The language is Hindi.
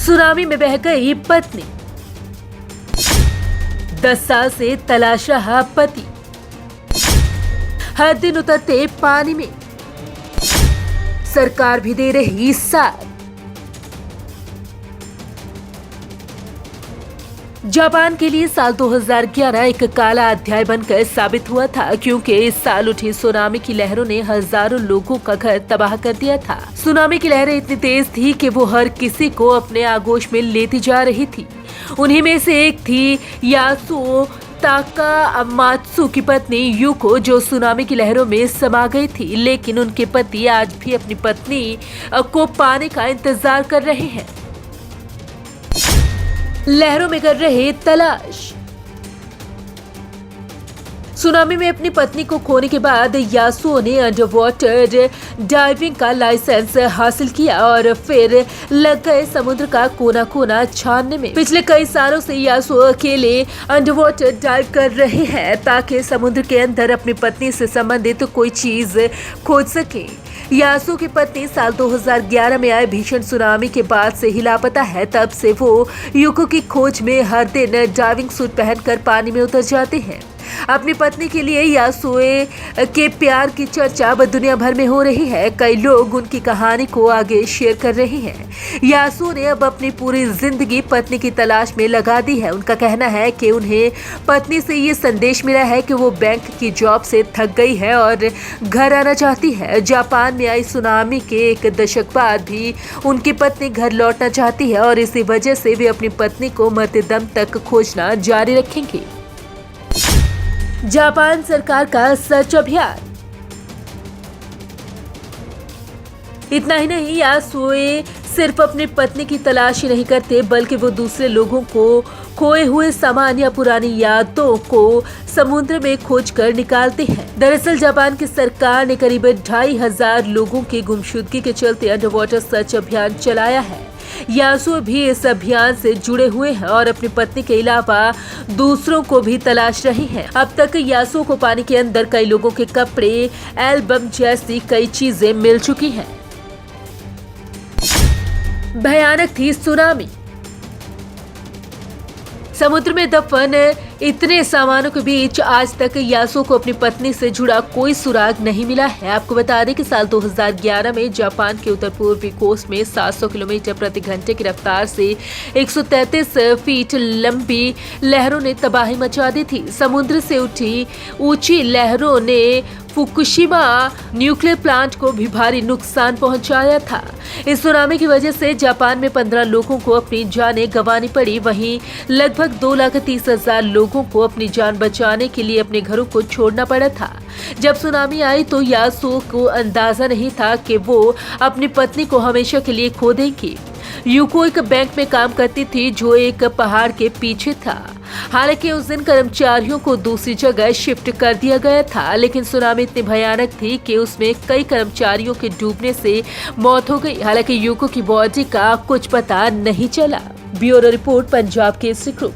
सुनामी में बह गई पत्नी, 10 साल से तलाश रहा पति, हर दिन उतरते पानी में, सरकार भी दे रही साथ। जापान के लिए साल 2011 एक काला अध्याय बनकर साबित हुआ था, क्योंकि इस साल उठी सुनामी की लहरों ने हजारों लोगों का घर तबाह कर दिया था। सुनामी की लहरें इतनी तेज थी कि वो हर किसी को अपने आगोश में लेती जा रही थी। उन्हीं में से एक थी यासुओ ताकामात्सु की पत्नी यूको, जो सुनामी की लहरों में समा गई थी। लेकिन उनके पति आज भी अपनी पत्नी को पाने का इंतजार कर रहे हैं, लहरों में कर रहे तलाश। सुनामी में अपनी पत्नी को खोने के बाद यासुओ ने अंडर वाटर डाइविंग का लाइसेंस हासिल किया और फिर लग गए समुद्र का कोना कोना छानने में। पिछले कई सालों से यासुओ अकेले अंडर वाटर डाइव कर रहे हैं ताकि समुद्र के अंदर अपनी पत्नी से संबंधित कोई चीज खोज सके। यासुओ की पत्नी साल 2011 में आए भीषण सुनामी के बाद से ही लापता है। तब से वो यूको की खोज में हर दिन डाइविंग सूट पहनकर पानी में उतर जाते हैं। अपनी पत्नी के लिए यासुओ के प्यार की चर्चा अब दुनिया भर में हो रही है। कई लोग उनकी कहानी को आगे शेयर कर रहे हैं। यासुओ ने अब अपनी पूरी जिंदगी पत्नी की तलाश में लगा दी है। उनका कहना है कि उन्हें पत्नी से ये संदेश मिला है कि वो बैंक की जॉब से थक गई है और घर आना चाहती है। जापान में आई सुनामी के एक दशक बाद भी उनकी पत्नी घर लौटना चाहती है और इसी वजह से वे अपनी पत्नी को मरते दम तक खोजना जारी रखेंगे। जापान सरकार का सर्च अभियान। इतना ही नहीं, यासुओ सिर्फ अपनी पत्नी की तलाश ही नहीं करते, बल्कि वो दूसरे लोगों को खोए हुए सामान या पुरानी यादों को समुद्र में खोजकर निकालते हैं। दरअसल जापान की सरकार ने करीब 2500 लोगों की गुमशुदगी के चलते अंडर वाटर सर्च अभियान चलाया है। यासुओ भी इस अभियान से जुड़े हुए हैं और अपनी पत्नी के अलावा दूसरों को भी तलाश रहे हैं। अब तक यासुओ को पानी के अंदर कई लोगों के कपड़े, एल्बम जैसी कई चीजें मिल चुकी हैं। भयानक थी सुनामी। समुद्र में दफन इतने सामानों के बीच आज तक यासुओ को अपनी पत्नी से जुड़ा कोई सुराग नहीं मिला है। आपको बता दें कि साल 2011 में जापान के उत्तर पूर्वी कोस्ट में 700 किलोमीटर प्रति घंटे की रफ्तार से 133 फीट लंबी लहरों ने तबाही मचा दी थी। समुद्र से उठी ऊंची लहरों ने फुकुशिमा न्यूक्लियर प्लांट को भी भारी नुकसान पहुंचाया था। इस सुनामी की वजह से जापान में 15 लोगों को अपनी जानें गंवानी पड़ी। वहीं लगभग 2,30,000 लोगों को अपनी जान बचाने के लिए अपने घरों को छोड़ना पड़ा था। जब सुनामी आई तो यासुओ को अंदाजा नहीं था कि वो अपनी पत्नी को हमेशा के लिए खो देंगी। यूको एक बैंक में काम करती थी जो एक पहाड़ के पीछे था। हालांकि उस दिन कर्मचारियों को दूसरी जगह शिफ्ट कर दिया गया था, लेकिन सुनामी इतनी भयानक थी कि उसमें कई कर्मचारियों के डूबने से मौत हो गई। हालांकि यूको की बॉडी का कुछ पता नहीं चला। Bureau report, Punjab Kesari group.